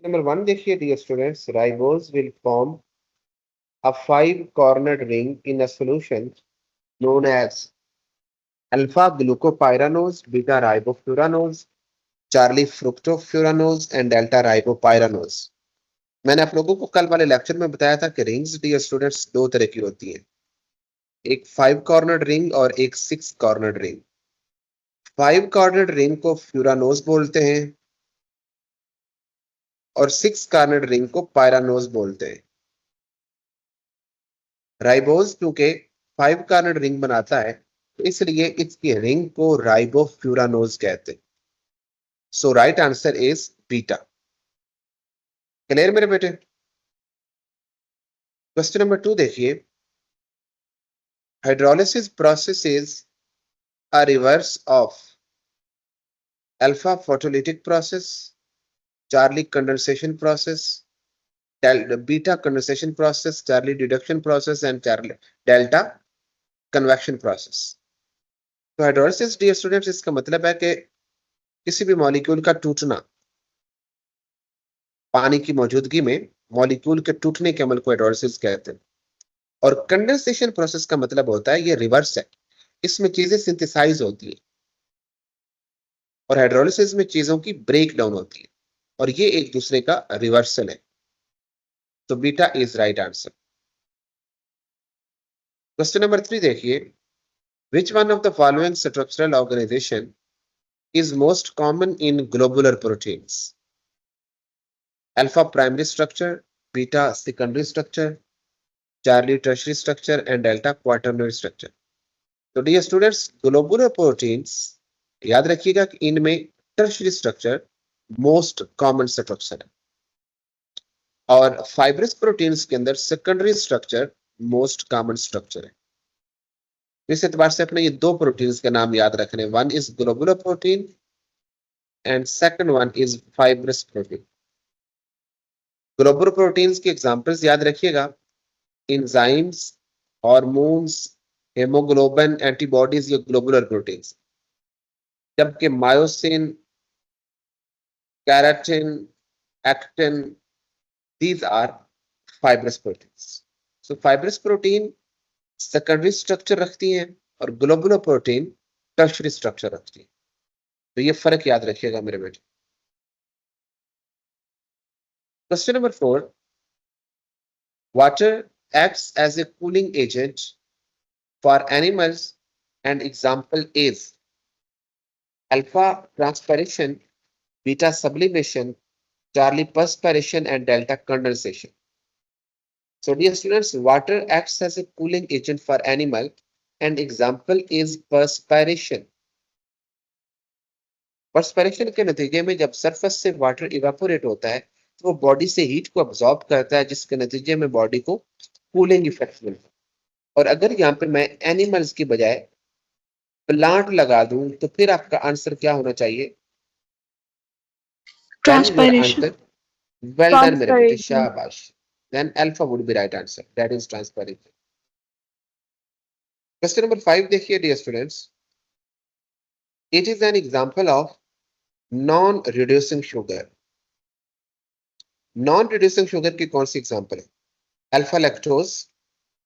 Number 1 देखिए dear students, ribose will form a five-cornered ring in a solution known as alpha glucopyranose, beta ribofuranose, Charlie fructofuranose and delta ribopyranose. मैंने आप लोगों को कल वाले lecture में बताया था कि रिंग्स डियर स्टूडेंट्स दो तरह की होती हैं, एक 5 कॉर्नर्ड रिंग और एक 6 कॉर्नर्ड रिंग। 5 कॉर्नर्ड रिंग को फ्यूरानोज बोलते हैं और 6 कॉर्नर्ड रिंग को पायरानोज बोलते हैं। राइबोज क्योंकि 5 कॉर्नर्ड रिंग बनाता है तो इसलिए इसकी रिंग को राइबोफ्यूरानोज कहते हैं। So right answer is beta. Clear मेरे बेटे? क्वेश्चन नंबर 2 देखिए, hydrolysis process is a reverse of alpha photolytic process, Charlie condensation process, beta condensation process, Charlie reduction process and delta convection process। तो hydrolysis dear students इसका मतलब है कि किसी भी मॉलिक्यूल का टूटना, पानी की मौजूदगी में मॉलिक्यूल के टूटने के अमल को हाइड्रोलिसिस कहते हैं। और कंडेंसेशन प्रोसेस का मतलब होता है ये रिवर्स है, इसमें चीजें सिंथेसाइज होती है और हाइड्रोलिसिस में चीजों की ब्रेक डाउन होती है और ये एक दूसरे का रिवर्सल है। तो beta is right answer. Question number 3 देखिए, which one of the following structural organisation is most common in globular proteins? Alpha primary structure, beta secondary structure, Charlie tertiary structure and delta quaternary structure. तो dear students, globular proteins याद रखिएगा कि इनमें tertiary structure most common structure है और fibrous proteins के अंदर secondary structure most common structure है। इस एतबार से अपने ये दो प्रोटीन्स के नाम याद रखने, one is globular protein and second one is fibrous protein. Globular proteins की एग्जांपल्स याद रखिएगा, एंजाइम्स, हार्मोन्स, हेमोग्लोबिन, एंटीबॉडीज, ये ग्लोबुलर प्रोटीन्स। जबकि myosin, keratin, actin, these are fibrous proteins। so fibrous protein secondary structure रखती हैं और globular protein tertiary structure रखती है। तो ये फर्क याद रखिएगा मेरे बेटे। Question number 4, water acts as a cooling agent for animals and example is alpha transpiration, beta sublimation, Charlie perspiration and delta condensation। So dear students, water acts as a cooling agent for animal and example is perspiration। perspiration के नतीजे में जब surface से water evaporate होता है तो वो body से हीट को अब्सॉर्ब करता है, जिसके नतीजे में बॉडी को कूलिंग इफेक्ट मिलता है। और अगर यहाँ पे मैं एनिमल्स की बजाय प्लांट लगा दूं तो फिर आपका आंसर क्या होना चाहिए? Transpiration। well done मेरे बेटे, शाबाश। then alpha would be right answer, that is transpiration। Question number 5 देखिए dear students, it is an example of non reducing sugar। Non reducing sugar की कौन सी एग्जांपल है? अल्फा लैक्टोज,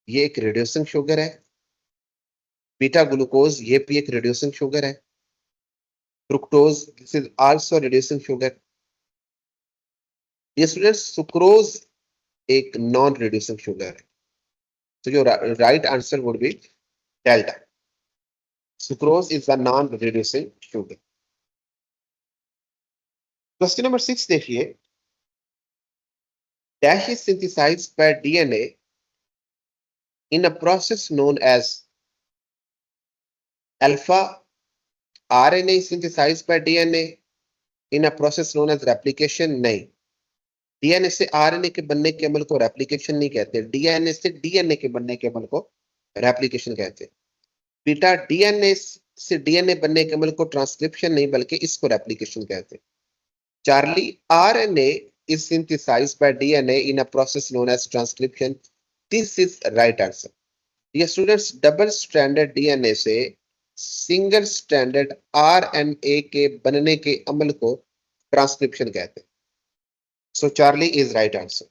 ये एक रिड्यूसिंग शुगर है। बीटा ग्लूकोज, ये भी एक रिड्यूसिंग शुगर है। Fructose, this is also reducing sugar. ये स्टूडेंट्स, सुक्रोज एक नॉन रिड्यूसिंग शुगर है। तो जो right answer would be delta. Sucrose is a non reducing sugar. Question number 6 देखिए, dash is synthesized by DNA in a process known as alpha RNA is synthesized by DNA in a process known as replication। नहीं, DNA से RNA के बनने के अमल को replication नहीं कहते, डीएनए से डीएनए के बनने के अमल को रेप्लिकेशन कहते। बीटा डीएनए से डीएनए बनने के अमल को ट्रांसक्रिप्शन नहीं बल्कि इसको रेप्लिकेशन कहते। Charlie, RNA is synthesized by DNA in a process known as transcription। This is right answer। ये स्टूडेंट्स, डबल स्ट्रैंडेड डीएनए से सिंगल स्टैंडर्ड आरएनए के बनने के अमल को ट्रांसक्रिप्शन कहते हैं। So Charlie is right answer.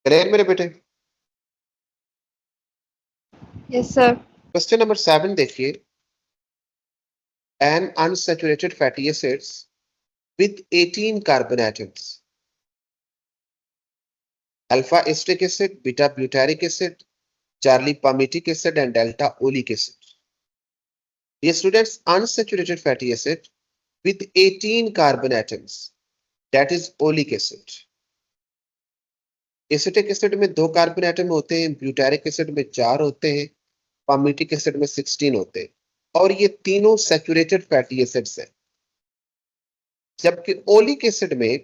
Clear मेरे बेटे? Yes, sir. क्वेश्चन नंबर 7 देखिए, an unsaturated fatty acids with 18 carbon atoms, alpha acetic acid, beta butyric acid, charlie palmitic acid, and delta oleic acid. Dear students, unsaturated fatty acid with 18 carbon atoms, that is oleic acid. Acetic acid में 2 carbon atom होते हैं, butyric acid में 4 होते हैं, palmitic acid में 16 होते हैं, और ये तीनों सैचुरेटेड फैटी एसिड्स हैं। जबकि ओलिक एसिड में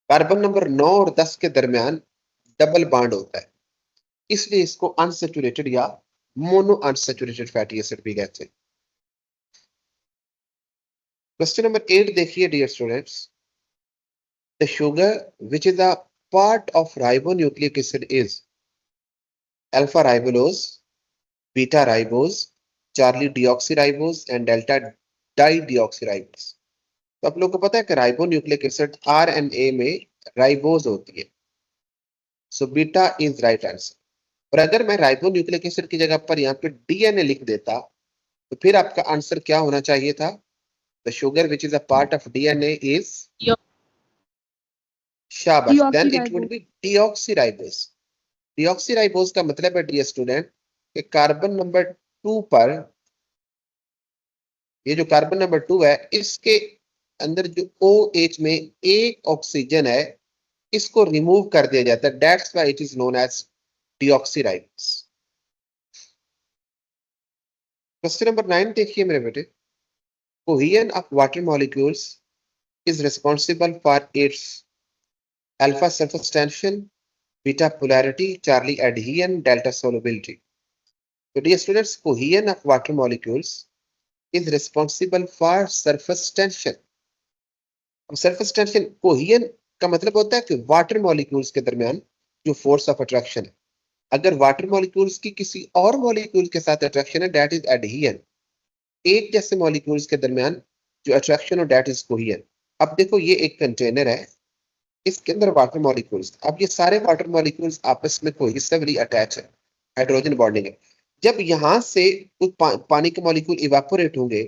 कार्बन नंबर 9 और 10 के दरमियान डबल बॉन्ड होता है, इसलिए इसको अनसैचुरेटेड या मोनो अनसैचुरेटेड फैटी एसिड भी कहते हैं। क्वेश्चन नंबर 8 देखिए dear students, the sugar which is a part of ribonucleic acid is alpha ribulose, beta ribose, Charlie deoxyribose and delta dideoxyribose. तो आप लोगों को पता है कि राइबोन्यूक्लिक एसिड आरएनए में राइबोज होती है, so beta is right answer. और अगर मैं राइबोन्यूक्लिक एसिड की जगह पर यहाँ पे डीएनए लिख देता तो फिर आपका आंसर क्या होना चाहिए था? The sugar which is a part of DNA is, शाबाश, then it would Deoxyribose. B deoxyribose. Deoxyribose का मतलब है डियर स्टूडेंट कि कार्बन नंबर 2 पर, ये जो कार्बन नंबर 2 है इसके अंदर जो OH में एक ऑक्सीजन है इसको रिमूव कर दिया जाता है, that's why it is known as deoxyribose. Question number 9 देखिए मेरे बेटे, cohesion of water molecules is responsible for its alpha surface tension, beta polarity, Charlie adhesion, delta solubility. So dear students, cohesion of water molecules is responsible for surface tension. अब surface tension cohesion का मतलब होता है कि water molecules के दरमियान जो force of attraction है, अगर वाटर मॉलिक्यूल्स की किसी और मॉलिक्यूल के साथ अट्रैक्शन है दैट इज एडहेजन। एक जैसे मॉलिक्यूल्स के दरमियान जो अट्रैक्शन हो दैट इज कोहेजन। अब देखो ये एक कंटेनर है, इसके अंदर वाटर मॉलिक्यूल्स, अब ये सारे वाटर मॉलिक्यूल्स आपस में कोहेसिवली अटैच है, हाइड्रोजन बॉन्डिंग है। जब यहां से कुछ पानी के मॉलिक्यूल इवापोरेट होंगे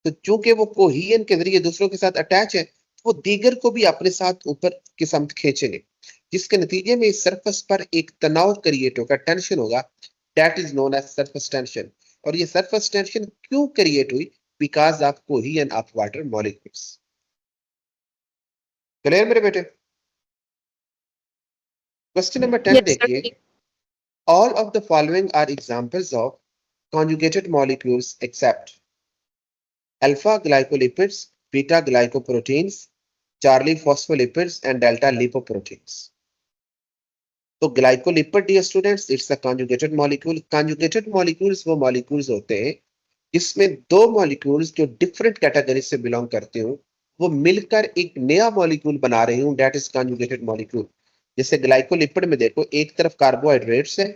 तो चूंकि वो कोहेजन के जरिए दूसरों के साथ अटैच है वो दीगर को भी अपने साथ ऊपर की समत खींचेंगे, जिसके नतीजे में इस सरफेस पर एक तनाव क्रिएट होगा, टेंशन होगा, that is known as surface tension. और ये सरफेस टेंशन क्यों क्रिएट हुई? Because of cohesion of water molecules. Clear मेरे बेटे? Question number 10 Yes, sir. देखिए, all of the following are examples of conjugated molecules except alpha glycolipids, beta glycoproteins, charlie phospholipids and delta lipoproteins. तो glycolipid dear students it's a conjugated molecule. Conjugated molecules वो molecules होते हैं जिसमें दो molecules जो different category से belong करते हो वो मिलकर एक नया मॉलिक्यूल बना रहे हो, दैट इज कॉन्जुगेटेड मॉलिक्यूल। जैसे ग्लाइकोलिपिड में देखो एक तरफ कार्बोहाइड्रेट्स है,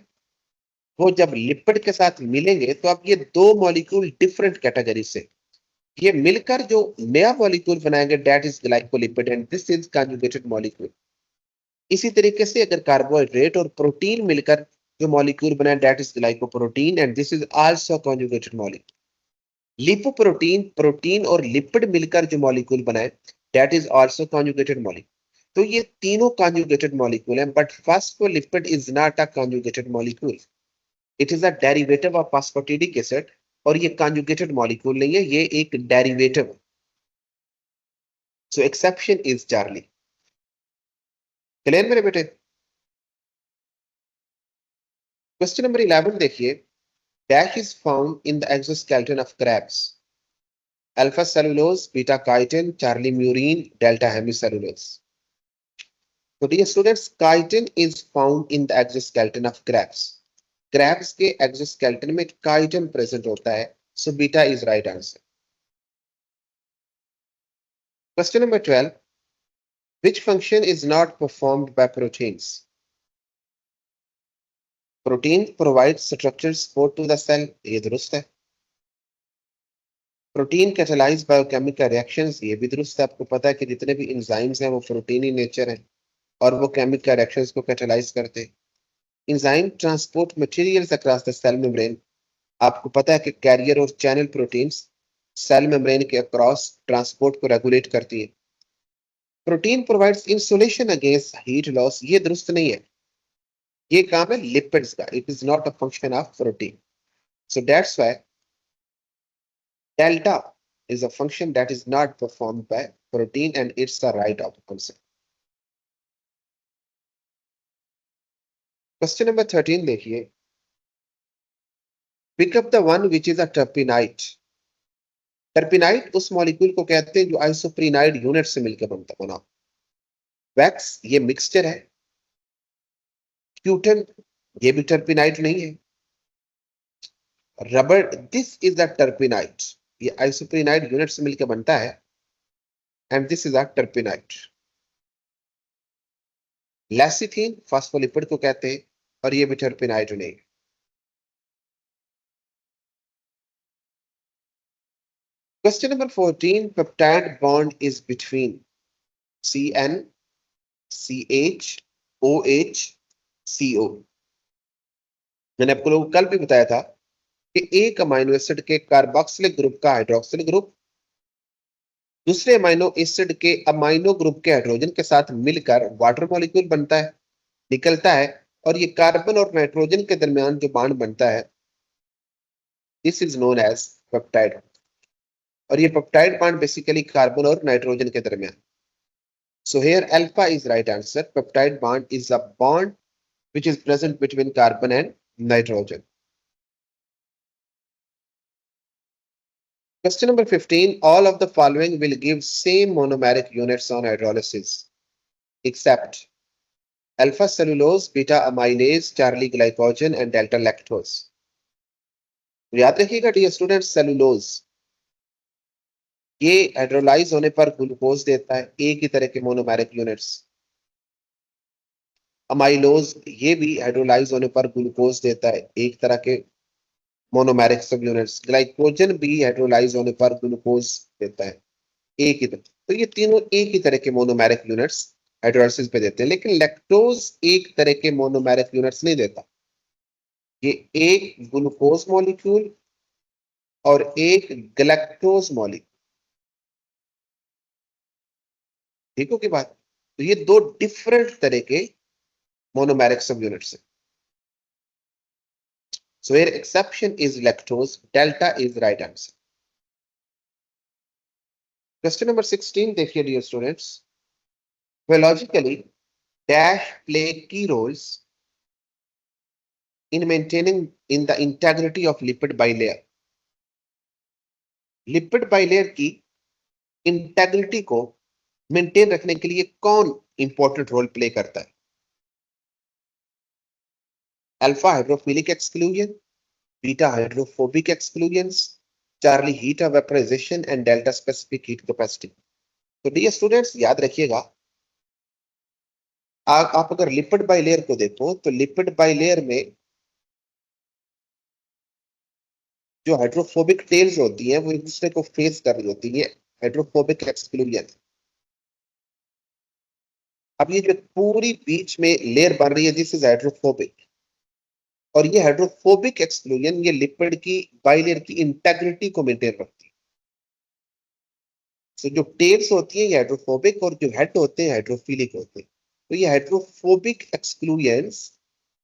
वो जब लिपिड के साथ मिलेंगे तो अब ये दो मॉलिक्यूल डिफरेंट कैटेगरी से ये मिलकर जो नया मॉलिक्यूल बनाएंगे that is glycolipid and this is conjugated molecule. इसी तरीके से अगर कार्बोहाइड्रेट और प्रोटीन मिलकर जो मॉलिक्यूल बनाए that is glycoprotein and this is also conjugated molecule. Lipoprotein, protein और लिपिड मिलकर जो मॉलिक्यूल बनाए that is also conjugated molecule. तो ये तीनों कॉन्जुगेटेड मॉलिक्यूल हैं, but phospholipid is not a conjugated molecule, it is a derivative of phosphatidic acid. और ये कॉन्जुगेटेड मॉलिक्यूल नहीं है, ये एक डेरिवेटिव है। सो एक्सेप्शन इज चार्ली। क्लियर मेरे बेटे? क्वेश्चन नंबर 11 देखिए, dash is found in the exoskeleton of crabs, alpha cellulose, beta chitin, charlie murine, delta hemicellulose. So dear students, chitin is found in the exoskeleton of crabs. Crabs के exoskeleton में chitin present होता है, so beta is right answer. Question number 12, which function is not performed by proteins? Protein provide structure support to the cell, ये दुरुस्त है। Protein catalyse biochemical reactions, ये भी दुरुस्त है। आपको पता है कि जितने भी एंजाइम्स हैं वो प्रोटीन इन नेचर हैं और वो केमिकल रिएक्शंस को कैटालाइज करते हैं। Enzyme transport materials across the cell membrane. आपको पता है कि कैरियर और चैनल प्रोटीन्स सेल मेम्ब्रेन के अक्रॉस ट्रांसपोर्ट को रेगुलेट करती है। Protein provides insulation against heat loss, ये दुरुस्त नहीं है। ये काम है लिपिड्स का, it is not a function of protein. So that's why delta is a function that is not performed by protein and it's the right of concept. Question number 13 देखिए, pick up the one which is a terpenite. टर्पिनाइट उस molecule को कहते हैं जो आइसोप्रीनाइड unit से मिलकर बना। Wax ये मिक्सचर है। क्यूटन ये भी टर्पिनाइट नहीं है। Rubber this is the terpenoid, ये आइसोप्रीनाइड यूनिट से मिलकर बनता है and this is a terpenoid. Lecithin phospholipid को कहते हैं और ये भी टर्पिनाइट नहीं। Question number 14, peptide bond is between CN, CH, OH, CO। मैंने आपको लोग कल भी बताया था कि एक अमाइनो एसिड के कार्बोक्सिलिक ग्रुप का हाइड्रोक्सिल ग्रुप दूसरे अमाइनो एसिड के अमाइनो ग्रुप के हाइड्रोजन के साथ मिलकर वाटर मॉलिक्यूल बनता है, निकलता है, और ये कार्बन और नाइट्रोजन के दरमियान जो बॉन्ड बनता है this is known as peptide. और ये पेप्टाइड बॉन्ड बेसिकली कार्बन और नाइट्रोजन के दरमियान। So here alpha is right answer. Peptide bond is a bond which is present between carbon and nitrogen. Question number 15. All of the following will give same monomeric units on hydrolysis except alpha cellulose, beta amylase, Charlie glycogen and delta lactose. याद रखिएगा dear student, cellulose ये hydrolyse होने पर glucose देता है, एक ही तरह के मोनोमेरिक यूनिट्स। अमाइलोज ये भी हाइड्रोलाइज होने पर ग्लूकोज देता है, एक तरह के मोनोमेरिक सब यूनिट्स। ग्लाइकोजन भी हाइड्रोलाइज होने पर ग्लूकोज देता है, एक ही तरह। तो ये तीनों एक ही तरह के मोनोमेरिक यूनिट्स हाइड्रोलाइसिस पे देते हैं, लेकिन लैक्टोज एक तरह के मोनोमेरिक यूनिट्स नहीं देता। ये एक ग्लूकोज मॉलिक्यूल और एक गैलेक्टोज मॉलिक्यूल, ठीक हो की बात। तो ये दो डिफरेंट तरह के मोनोमेरिक सब यूनिट्स हैं। So here exception is lactose, delta is right answer. Question number 16 देखिए dear students, biologically dash play key roles in maintaining in the integrity of lipid bilayer. Lipid bilayer की integrity को maintain रखने के लिए कौन important role play करता है? Alpha hydrophilic exclusion, beta hydrophobic exclusion, charlie heat of vaporisation and delta specific heat capacity. तो dear students याद रखिएगा, आप अगर लिपिड बाइलेयर को देखो तो लिपिड बाइलेयर में जो हाइड्रोफोबिक टेल्स होती हैं वो एक दूसरे को फेस कर रही होती है, हाइड्रोफोबिक एक्सक्लूजन। अब ये जो पूरी बीच में लेयर बन रही है दिस इज हाइड्रोफोबिक, और ये हाइड्रोफोबिक एक्सक्लूजन ये लिपिड की बाइलेयर की इंटेग्रिटी को मेंटेन रखती है। तो जो टेल्स होती है ये हाइड्रोफोबिक और जो हेड होते हैं हाइड्रोफिलिक होते हैं। तो ये hydrophobic exclusions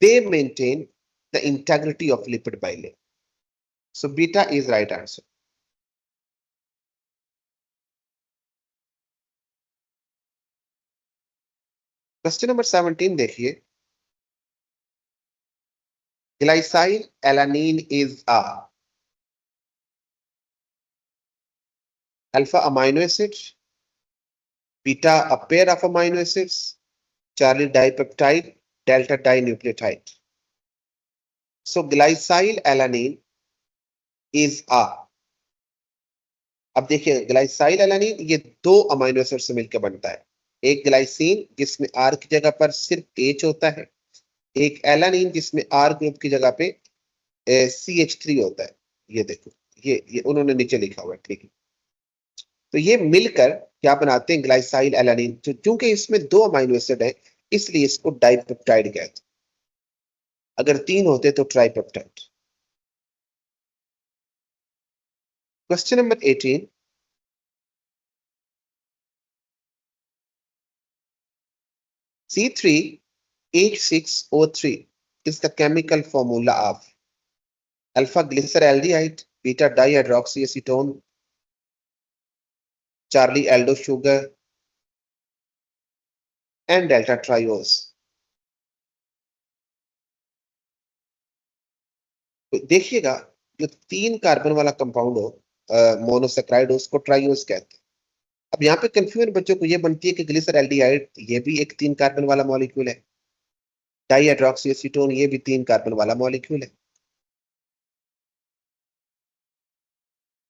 they maintain the integrity of lipid bilayer. So beta is right answer. Question number 17 देखिए, glycyl alanine is a alpha amino acid, beta a pair of amino acids, Charlie dipeptide, delta dinucleotide. So glycyl alanine is a, अब देखिए glycyl alanine ये दो amino acid से मिलकर बनता है, एक ग्लाइसिन जिसमें आर की जगह पर सिर्फ एच होता है, एक एलानीन जिसमें R ग्रुप की जगह पे CH3 होता है। ये देखो, ये उन्होंने नीचे लिखा हुआ है, ठीक है। तो ये मिलकर क्या बनाते हैं, ग्लाइसाइल एलानीन। क्योंकि इसमें 2 अमाइनो एसिड है, इसलिए इसको डाइपेप्टाइड कहते हैं। अगर 3 होते तो tripeptide. Question number 18, C3H6O3 is the chemical formula of alpha glyceraldehyde, beta dihydroxyacetone, Charlie aldo sugar and delta triose। तो देखिएगा, जो 3 कार्बन वाला कंपाउंड हो, मोनोसेक्राइड, उसको ट्राइओस कहते हैं। अब यहाँ पे कंफ्यूजन बच्चों को ये बनती है कि ग्लिसरैल्डिहाइड ये भी एक 3 कार्बन वाला मॉलिक्यूल है, डाइहाइड्रोक्सीएसीटोन ये भी 3 कार्बन वाला मॉलिक्यूल है।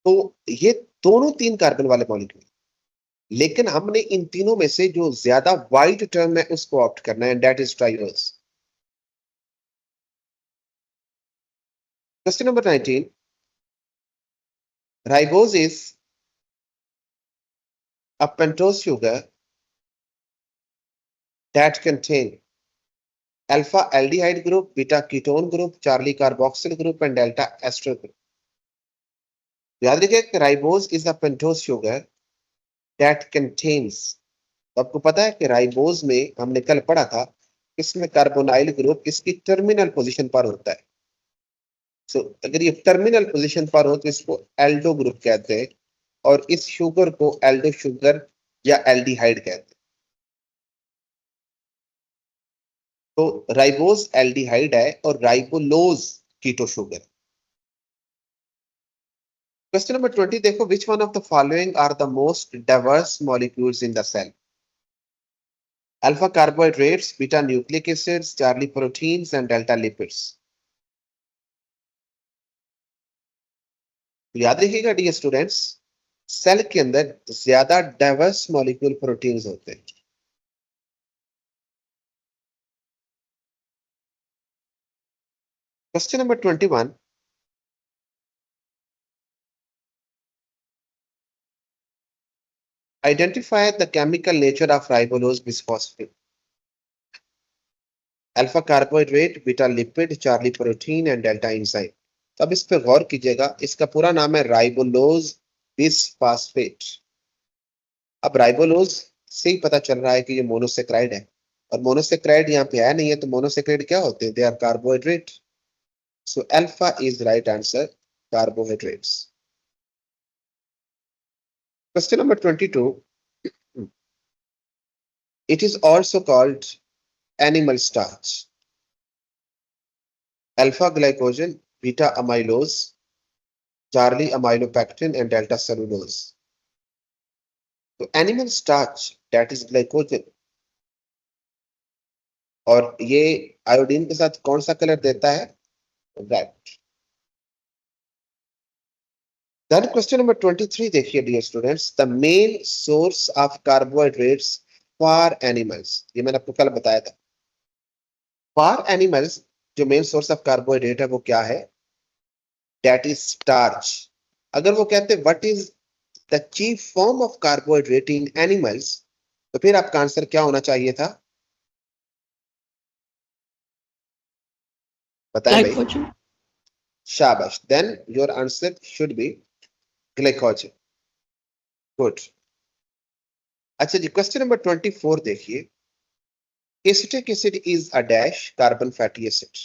तो ये दोनों 3 कार्बन वाले मॉलिक्यूल, लेकिन हमने इन तीनों में से जो ज्यादा वाइड टर्म है उसको ऑप्ट करना है, that is triose. Question number 19, ribose is a pentose sugar that contain alpha aldehyde group, beta ketone group, Charlie carboxyl group and delta ester group। याद रखिए कि ribose is a pentose sugar that contains. तो आपको पता है कि ribose में हमने कल पढ़ा था, इसमें कार्बोनाइल ग्रुप इसकी टर्मिनल पोजीशन पर होता है। सो अगर ये टर्मिनल पोजीशन पर हो तो इसको एल्डो ग्रुप कहते हैं, और इस शुगर को एल्डो शुगर या एल्डिहाइड कहते हैं। तो राइबोज एल्डिहाइड है और ribulose keto sugar. Question number 20 देखो, which one of the following are the most diverse molecules in the cell? Alpha carbohydrates, beta nucleic acids, charlie proteins and delta lipids. याद रखिएगा dear students, cell के अंदर ज्यादा diverse molecule proteins होते हैं। Question number 21, identify the chemical nature of ribulose bisphosphate. Alpha carbohydrate, beta lipid, Charlie protein and delta enzyme. तो अब इस पे गौर कीजिएगा, इसका पूरा नाम है राइबोलोज बिस्फॉस्फेट। अब राइबोलोज से ही पता चल रहा है कि ये मोनोसेक्राइड है, और मोनोसेक्राइड यहाँ पे है नहीं है, तो मोनोसेक्राइड क्या होते हैं? They are carbohydrate. So alpha is right answer, carbohydrates. Question number 22, it is also called animal starch, alpha glycogen, beta amylose, charlie amylopectin and delta cellulose। तो animal starch that is glycogen, और ये iodine के साथ कौन सा colour देता है? Red. Then question number 23 देखिए dear students, the main source of carbohydrates for animals. ये मैंने आपको कल बताया था। फॉर एनिमल्स जो मेन सोर्स ऑफ कार्बोहाइड्रेट है वो क्या है? That is starch. अगर वो कहते हैं what is the chief form of carbohydrate in animals, तो फिर आपका आंसर क्या होना चाहिए था? बताएं भाई। Glycogen. शाबाश, then your answer should be glycogen. Good. अच्छा जी, क्वेश्चन नंबर 24 देखिए, acetic acid is a dash carbon fatty acid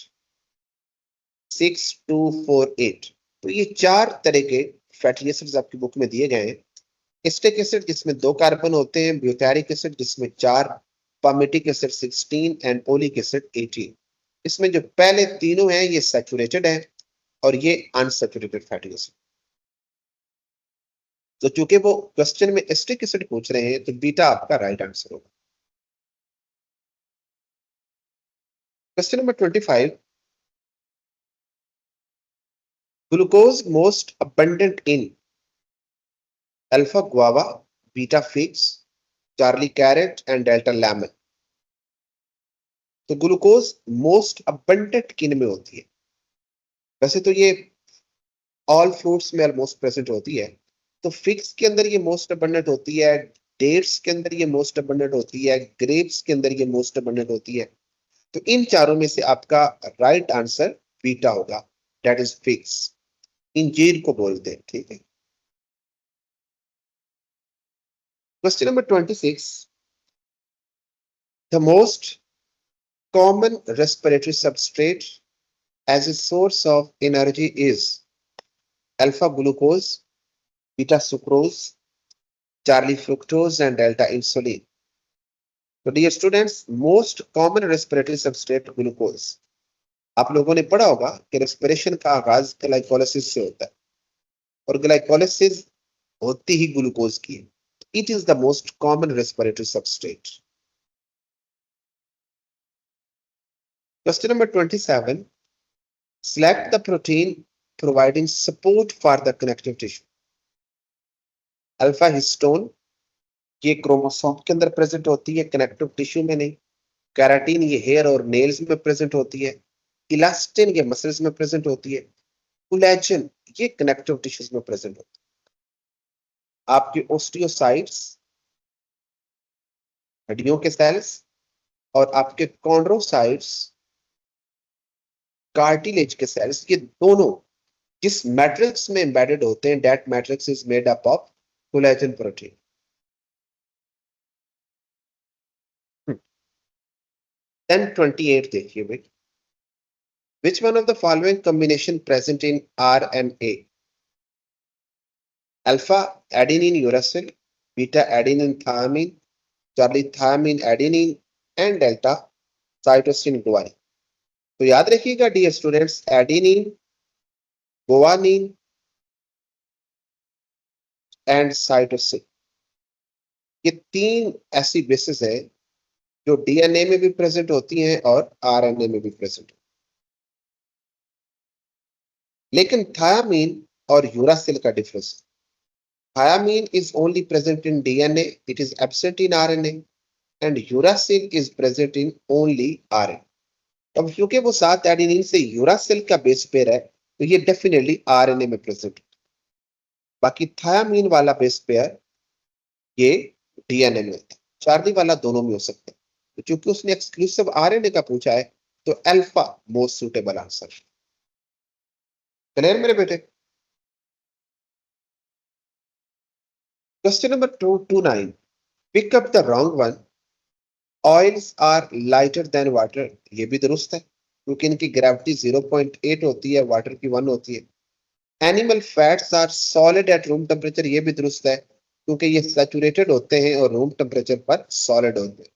6248। तो ये 4 तरह के फैटी एसिड्स आपकी बुक में दिए गए हैं। एसिटिक एसिड जिसमें 2 कार्बन होते हैं, ब्यूटारिक एसिड जिसमें 4, palmitic acid 16 and oleic acid 18। इसमें जो पहले तीनों हैं ये सैचुरेटेड हैं और ये अनसैचुरेटेड फैटी एसिड। तो चूंकि वो क्वेश्चन में एसिटिक एसिड पूछ रहे हैं, तो बीटा आपका राइट आंसर होगा। Question number 25, glucose most abundant in alpha guava, beta figs, Charlie carrot and delta lemon. तो ग्लूकोज मोस्ट अबंडेंट किन में होती है? वैसे तो ये ऑल फ्रूट्स में ऑलमोस्ट प्रेजेंट होती है, तो फिग्स के अंदर ये मोस्ट अबंडेंट होती है, डेट्स के अंदर ये मोस्ट अबंडेंट होती है, ग्रेप्स के अंदर ये मोस्ट अबंडेंट होती है। तो इन चारों में से आपका राइट आंसर बीटा होगा, दैट इज फिग्स। इंजीर को बोलते हैं, ठीक है। Question number 26, the most common respiratory substrate as a source of energy is alpha glucose, beta sucrose, Charlie fructose and delta insulin. So dear students, most common respiratory substrate glucose. आप लोगों ने पढ़ा होगा कि रेस्पिरेशन का आगाज glycolysis से होता है और ग्लाइकोलाइसिस होती ही ग्लूकोज की है। It is the most common respiratory substrate. Question number 27, select the protein providing support for the connective tissue. Alpha histone, ये क्रोमोसोम के अंदर प्रेजेंट होती है, कनेक्टिव टिश्यू में नहीं। कैराटीन, ये हेयर और नेल्स में प्रेजेंट होती है। इलास्टिन, ये मसल्स में प्रेजेंट होती है। कोलेजन, ये कनेक्टिव टिश्यूज में प्रेजेंट होती है। आपके ओस्टियोसाइट्स, हड्डियों के सेल्स, और आपके कॉन्ड्रोसाइट्स, कार्टिलेज के सेल्स, ये दोनों जिस मैट्रिक्स में एम्बेडेड होते हैं, that matrix is made up of collagen protein. Then 28 देखिए भाई, which one of the following combination present in RNA? Alpha adenine uracil, beta adenine thymine, Charlie thymine adenine and delta cytosine guanine. तो याद रखिएगा dear students, adenine, guanine and cytosine, ये तीन ऐसी basis है जो डीएनए में भी प्रेजेंट होती हैं और आरएनए में भी प्रेजेंट होती हैं। लेकिन थायामीन और यूरासिल का difference, thiamine is only present in DNA, it is absent in RNA, and uracil is present in only RNA. अब क्योंकि वो 7 एडेनिन से यूरासिल का बेस पेयर है, तो ये डेफिनेटली आरएनए में प्रेजेंट है। बाकी थायामीन वाला बेस पेयर ये डीएनए में होता है। चार्ली वाला दोनों में हो सकता है, तो क्योंकि उसने एक्सक्लूसिव आरएनए का पूछा है, तो alpha most suitable answer. Clear मेरे बेटे? Question number 229, pick up the wrong one, oils are lighter than water, ये भी दुरुस्त है क्योंकि इनकी ग्रेविटी 0.8 होती है, वाटर की 1 होती है। Animal fats are solid at room temperature, ये भी दुरुस्त है क्योंकि ये सैचुरेटेड होते हैं और रूम टेम्परेचर पर सॉलिड होते हैं।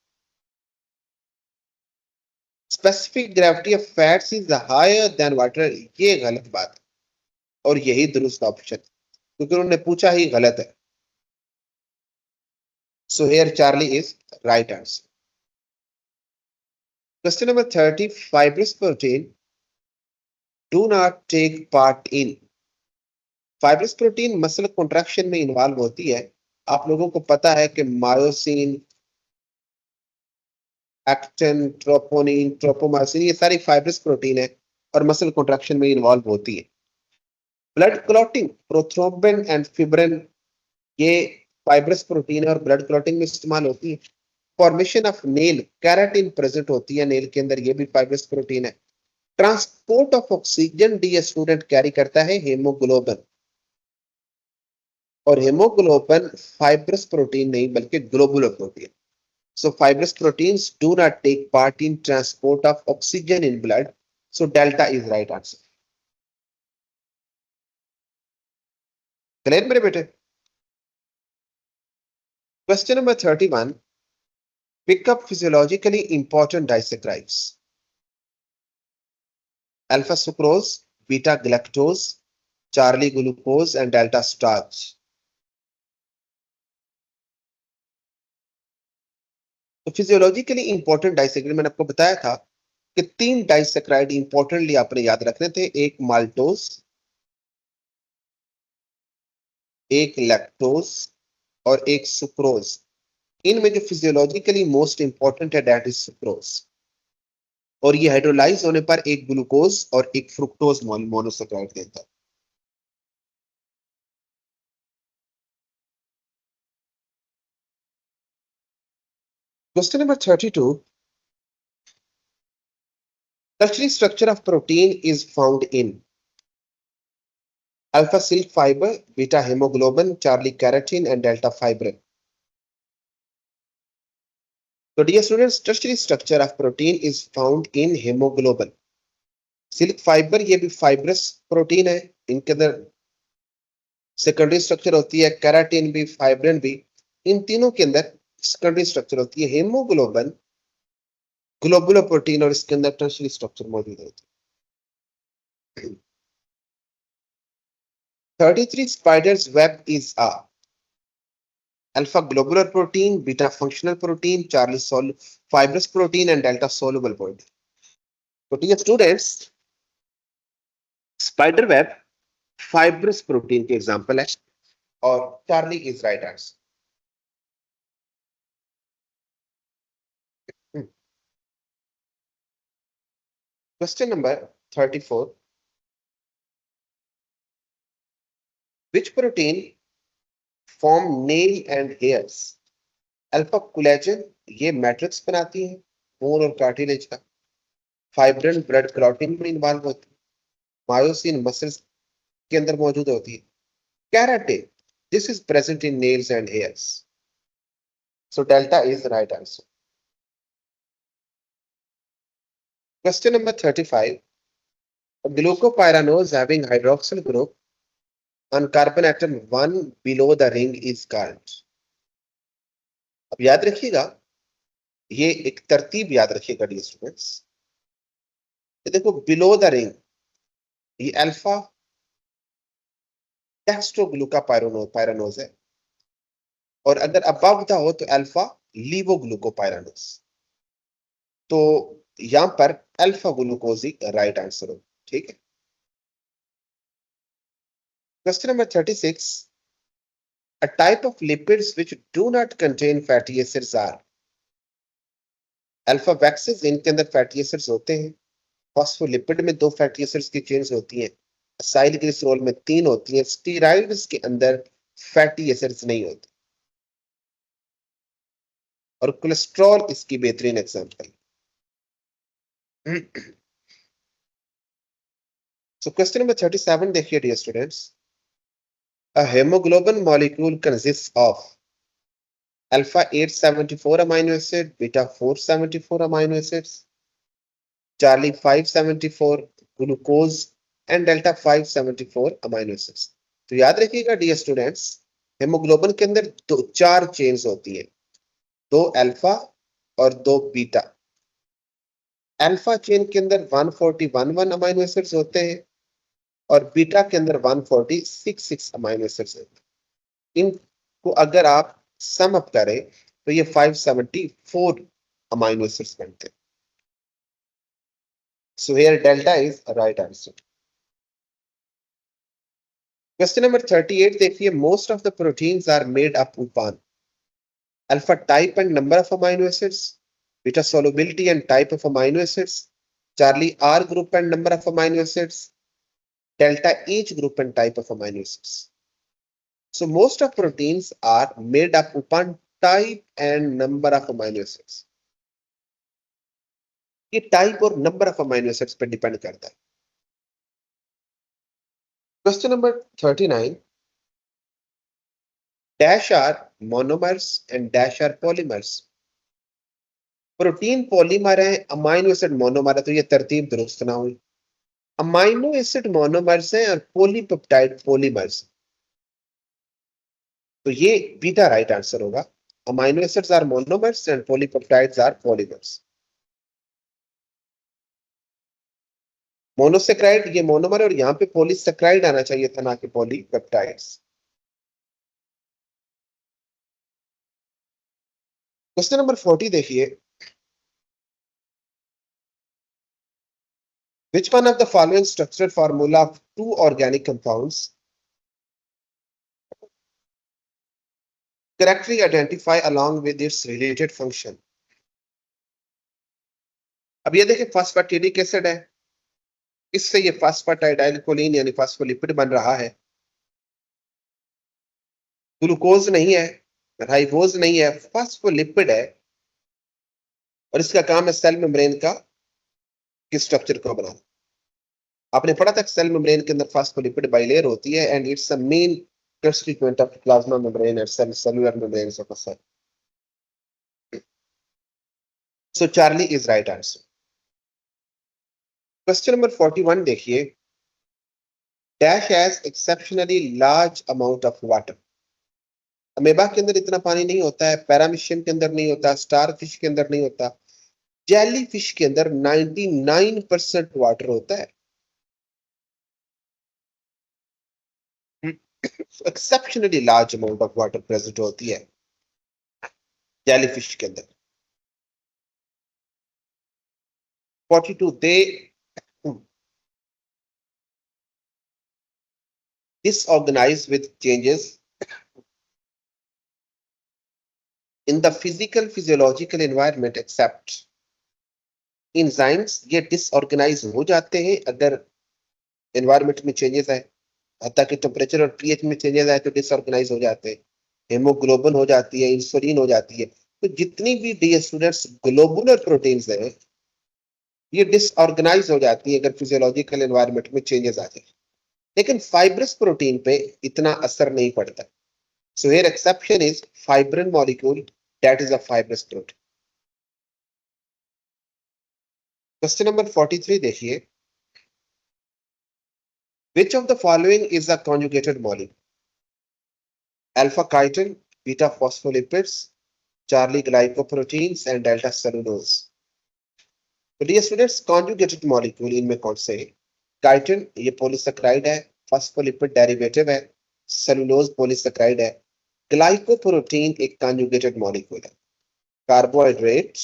Specific gravity of fats is higher than water, ये गलत बात है और यही दुरुस्त ऑप्शन क्योंकि उन्होंने पूछा ही गलत है। So here Charlie is right answer. Question number 30, fibrous protein do not take part in. Fibrous protein muscle contraction में इन्वॉल्व होती है। आप लोगों को पता है कि मायोसिन, एक्टिन, ट्रोपोनिन, ट्रोपोमासिन, ये सारी फाइब्रस प्रोटीन है और मसल कॉन्ट्रैक्शन में इन्वॉल्व होती है। Blood clotting, prothrombin and fibrin, ये फाइब्रस प्रोटीन है और ब्लड क्लॉटिंग में इस्तेमाल होती है। Formation of nail, keratin present होती है नेल के अंदर, ये भी फाइब्रस प्रोटीन है। Transport of oxygen dear student carry करता है हेमोग्लोबिन, और हेमोग्लोबिन फाइब्रस प्रोटीन नहीं बल्कि globular protein. So fibrous proteins do not take part in transport of oxygen in blood, so delta is right answer. Clear मेरे बेटे? Question number 31, pick up physiologically important disaccharides. Alpha sucrose, beta galactose, Charlie glucose and delta starch. तो physiologically important disaccharide मैंने आपको बताया था कि 3 disaccharide importantly आपने याद रखने थे, एक माल्टोज, एक लैक्टोज और एक सुक्रोज। इनमें जो फिजियोलॉजिकली मोस्ट इंपॉर्टेंट है दैट इज सुक्रोज। और ये हाइड्रोलाइज होने पर एक ग्लूकोज और एक फ्रुक्टोज मोनोसेक्राइड देता है। Question number 32, tertiary structure of protein is found in alpha silk fiber, beta hemoglobin, Charlie keratin, and delta fibrin. So, dear students, tertiary structure of protein is found in hemoglobin. Silk fibre ये भी fibrous protein है, इनके अंदर secondary structure होती है, keratin भी fibrin भी, इन तीनों के अंदर सेकेंडरी स्ट्रक्चर होती है। हेमोग्लोबिन ग्लोबुलर प्रोटीन और इसके अंदर टर्शियरी स्ट्रक्चर मौजूद होती है। 33 spiders web is a alpha globular protein, beta functional protein, Charlie fibrous protein, and delta soluble protein. So, dear students, spider web fibrous protein के example है और Charlie is right answer. Question number 34, which protein form nail and hairs? Alpha collagen ये matrix बनाती है bone और cartilage का, fibrin blood clotting में involve होती है, मायोसिन मसल्स के अंदर मौजूद होती है, keratin this is present in nails and hairs. So delta is right answer. Question number 35, glucopyranose having hydroxyl group on carbon atom 1 below the ring is called। अब याद रखिएगा, ये एक तरतीब याद रखिएगा डियर स्टूडेंट्स। देखो बिलो द रिंग ये अल्फा डेक्स्ट्रोग्लूकापायरानोज है, और अगर अबव द हो तो अल्फा लीवोग्लूकोपायरानोज। तो यहां पर अल्फा ग्लूकोज ही राइट आंसर हो, ठीक है। Question number 36, a type of lipids which do not contain fatty acids are alpha waxes, इनके अंदर फैटी एसिड्स होते हैं, फॉस्फोलिपिड में 2 फैटी एसिड्स की चेन्स होती हैं, असाइल ग्लिसरॉल में 3 होती हैं, स्टीराइड्स के अंदर फैटी एसिड्स नहीं होती, और कोलेस्ट्रॉल इसकी बेहतरीन एग्जांपल। सो क्वेश्चन नंबर 37 देखिए dear students, a hemoglobin molecule consists of alpha 874 amino acid, beta 474 amino acids, Charlie 574 glucose and delta 574 amino acids। तो याद रखिएगा डियर स्टूडेंट्स, हेमोग्लोबिन के अंदर 4 चेन्स होती हैं, 2 अल्फा और 2 बीटा। अल्फा चेन के अंदर 141 अमाइनो एसिड्स होते हैं और बीटा के अंदर 146 अमाइनो एसिड्स होते हैं। इनको अगर आप सम अप करें तो ये 574 अमाइनो एसिड्स बनते हैं। So here delta is a right answer. Question number 38 देखिए, most of the proteins are made up upon alpha type and number of amino acids, beta solubility and type of amino acids, Charlie R group and number of amino acids, delta H group and type of amino acids। So most of proteins are made up upon type and number of amino acids। ये type और number of amino acids पर depend करता है। Question number 39, dash are monomers and dash are polymers। Protein polymer है, amino acid monomer है, तो ये तरतीब दुरुस्त ना हुई। अमाइनो एसिड मोनोमर्स हैं और पॉलीपेप्टाइड पॉलीमर्स, तो ये बीटा राइट आंसर होगा। Amino acids are monomers and polypeptides are polymers. Monosaccharide ये मोनोमर और यहाँ पे पॉलीसेक्राइड आना चाहिए था, ना कि पॉलीपेप्टाइड्स। क्वेश्चन नंबर 40 देखिए, which one of the following structural formula of 2 organic compounds correctly identify along with its related function? अब ये देखिए फॉस्फेटिडिक एसिड है, इससे ये फॉस्फेटाइडाइल कोलिन यानी फॉस्फोलिपिड बन रहा है। ग्लूकोज नहीं है, राइबोज नहीं है, फॉस्फोलिपिड है, और इसका काम है सेल मेम्ब्रेन का स्ट्रक्चर को बनाना। आपने पढ़ा था सेल मेम्ब्रेन के अंदर फॉस्फोलिपिड बाइलेयर होती है and it's a main constituent of plasma membrane and cellular membranes of a cell. So Charlie is right answer. Question number 41 देखिए, dash has exceptionally large amount of water. Amoeba के अंदर इतना पानी नहीं होता है, पैरामीशियम के अंदर नहीं होता, स्टार फिश के अंदर नहीं होता, जेली फिश के अंदर 99% वाटर होता है। Exceptionally large amount of water present होती है जेली फिश के अंदर। 42 they disorganize with changes in the physical physiological environment except enzymes। ये डिसऑर्गेनाइज हो जाते हैं अगर एनवायरमेंट में चेंजेस आए, हत्ता कि टेम्परेचर और पीएच में चेंजेस आए तो डिसऑर्गेनाइज हो जाते हैं। हेमोग्लोबिन हो जाती है, इंसुलिन हो जाती है। तो जितनी भी डियर स्टूडेंट्स ग्लोबुलर प्रोटीन्स हैं ये डिसऑर्गेनाइज हो जाती है अगर फिजियोलॉजिकल एनवायरमेंट में चेंजेस आ जाए, लेकिन फाइब्रस प्रोटीन पे इतना असर नहीं पड़ता। So here exception is fibrin molecule, that is a fibrous protein. Question number 43 देखिए, which of the following is a conjugated molecule? Alpha chitin, beta phospholipids, Charlie glycoproteins and delta cellulose. तो dear students conjugated molecule इनमें कौन से हैं? Chitin ये polysaccharide है, phospholipid derivative है, cellulose polysaccharide है, ग्लाइकोप्रोटीन एक कॉन्जुगेटेड मॉलिक्यूल है। कार्बोहाइड्रेट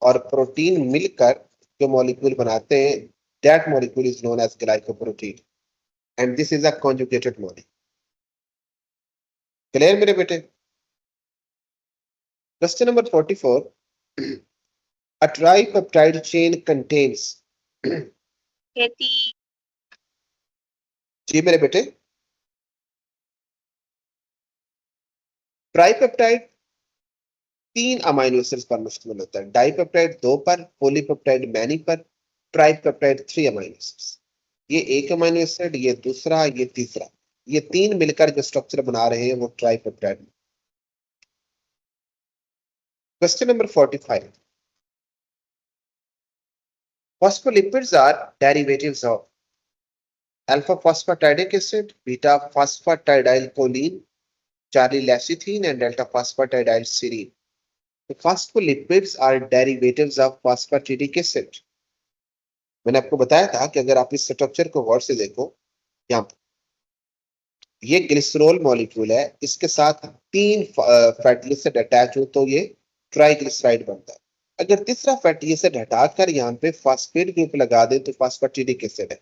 और प्रोटीन मिलकर जो मॉलिक्यूल बनाते हैं that molecule is known as glycoprotein and this is a conjugated molecule. Clear मेरे बेटे? Question number 44, a tripeptide chain contains जी मेरे बेटे, ट्राइपेप्टाइड 3 अमीनो एसिड्स पर मुश्तमिल होता है, डाइपेप्टाइड 2 पर, पॉलीपेप्टाइड मैनी पर, ट्राइपेप्टाइड 3 अमीनो एसिड्स। ये एक अमीनो एसिड, ये दूसरा, ये तीसरा, ये 3 मिलकर जो स्ट्रक्चर बना रहे हैं वो tripeptide. Question number 45, phospholipids are derivatives of alpha phosphatidic acid, beta phosphatidylcholine, Charlie lecithin and delta phosphatidylserine. The phospholipids are derivatives of phosphatidic acid. मैंने आपको बताया था कि अगर आप इस स्ट्रक्चर को गौर से देखो, यहाँ ये ग्लिसरॉल मॉलिक्यूल है, इसके साथ 3 फैटी एसिड अटैच हो तो ये ट्राइग्लिसराइड बनता है। अगर तीसरा फैटी एसिड हटाकर यहाँ पे फॉस्फेट ग्रुप लगा दे तो फॉस्फेटिडिक एसिड है,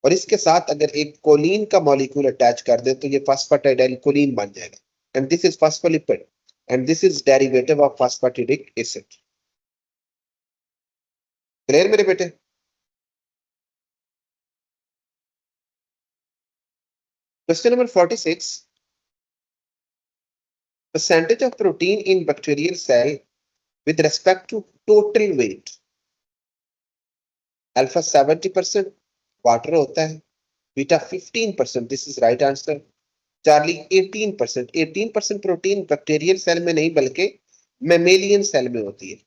और इसके साथ अगर एक कोलिन का मॉलिक्यूल अटैच कर दे तो ये फॉस्फेटाइडाइल कोलिन बन जाएगा and this is phospholipid and this is derivative of phosphatidic acid. Clear मेरे बेटे? Question number 46, percentage of protein in bacterial cell with respect to total weight। Alpha 70% water होता है, beta 15%, this is right answer. Charlie 18%, 18% protein bacterial cell में नहीं बल्कि mammalian cell में होती है,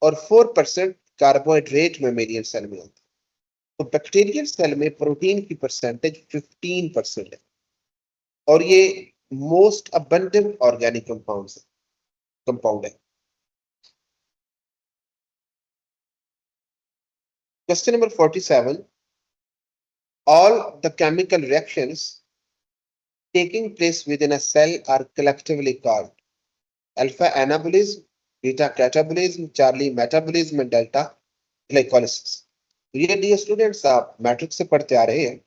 और 4% कार्बोहाइड्रेट मैमेलियन सेल में होता है। तो बैक्टीरियल सेल में प्रोटीन की परसेंटेज 15% है, और ये मोस्ट अबंडेंट ऑर्गेनिक कंपाउंड है। Question number 47, all the chemical reactions taking place within a cell are collectively called alpha anabolism, beta catabolism, Charlie metabolism and delta glycolysis। ये dear students आप matrix से पढ़ते आ रहे हैं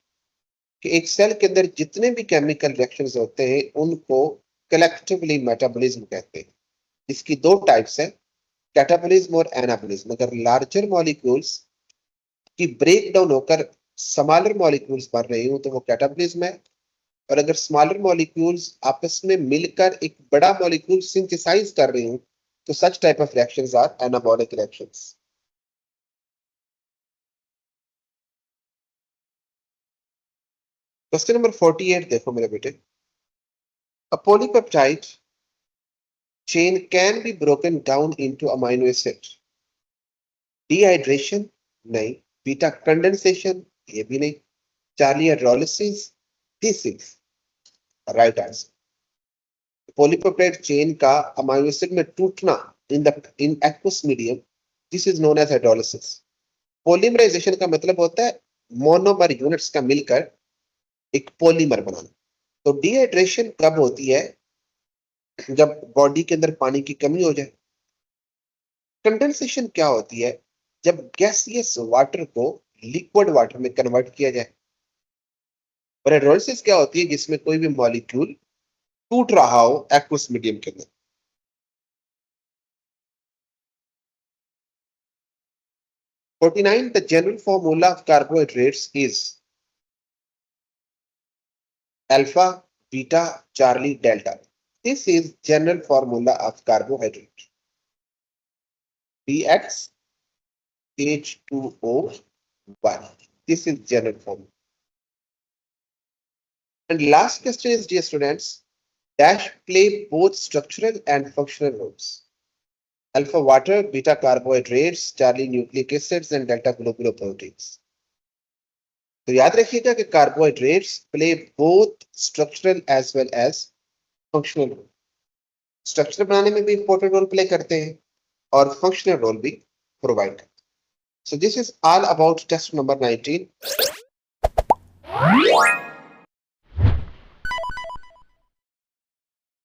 कि एक सेल के अंदर जितने भी केमिकल रिएक्शंस होते हैं उनको कलेक्टिवली मेटाबॉलिज्म कहते हैं। इसकी 2 टाइप्स है, कैटाबोलिज्म और एनाबोलिज्म। अगर लार्जर मॉलिक्यूल्स की ब्रेक डाउन होकर स्मॉलर मॉलिक्यूल्स बन रही हूं तो वो कैटाबोलिज्म है, और अगर स्मॉलर मॉलिक्यूल्स आपस में मिलकर एक बड़ा मॉलिक्यूल सिंथेसाइज कर रही हूं तो such type of reactions are anabolic reactions. Question number 48 देखो मेरे बेटे। A polypeptide chain can be broken down into amino acid. Dehydration नहीं, बीटा कंडेंसेशन ये भी नहीं, charlie hydrolysis this is right answer. Polypeptide chain का अमाइनो एसिड में टूटना in aqueous medium, this is known as hydrolysis. Polymerisation का मतलब होता है मोनोमर यूनिट्स का मिलकर एक पॉलीमर बनाना। तो डिहाइड्रेशन कब होती है? जब बॉडी के अंदर पानी की कमी हो जाए। कंडेंसेशन क्या होती है? जब गैसियस वाटर को लिक्विड वाटर में कन्वर्ट किया जाए। और हाइड्रोलिसिस क्या होती है? जिसमें कोई भी मॉलिक्यूल टूट रहा हो एक्वस मीडियम के अंदर। The general formula of carbohydrates is alpha beta Charlie delta. This is general formula of carbohydrate. BX H2O1. This is general formula. And last question is, dear students, dash play both structural and functional roles. Alpha water, beta carbohydrates, charlie nucleic acids and delta glucoproteins. तो याद रखिएगा कि carbohydrates play both structural as well as functional role. Structure बनाने में भी important role play करते हैं और फंक्शनल रोल भी प्रोवाइड करते हैं। So this is all about test number 19.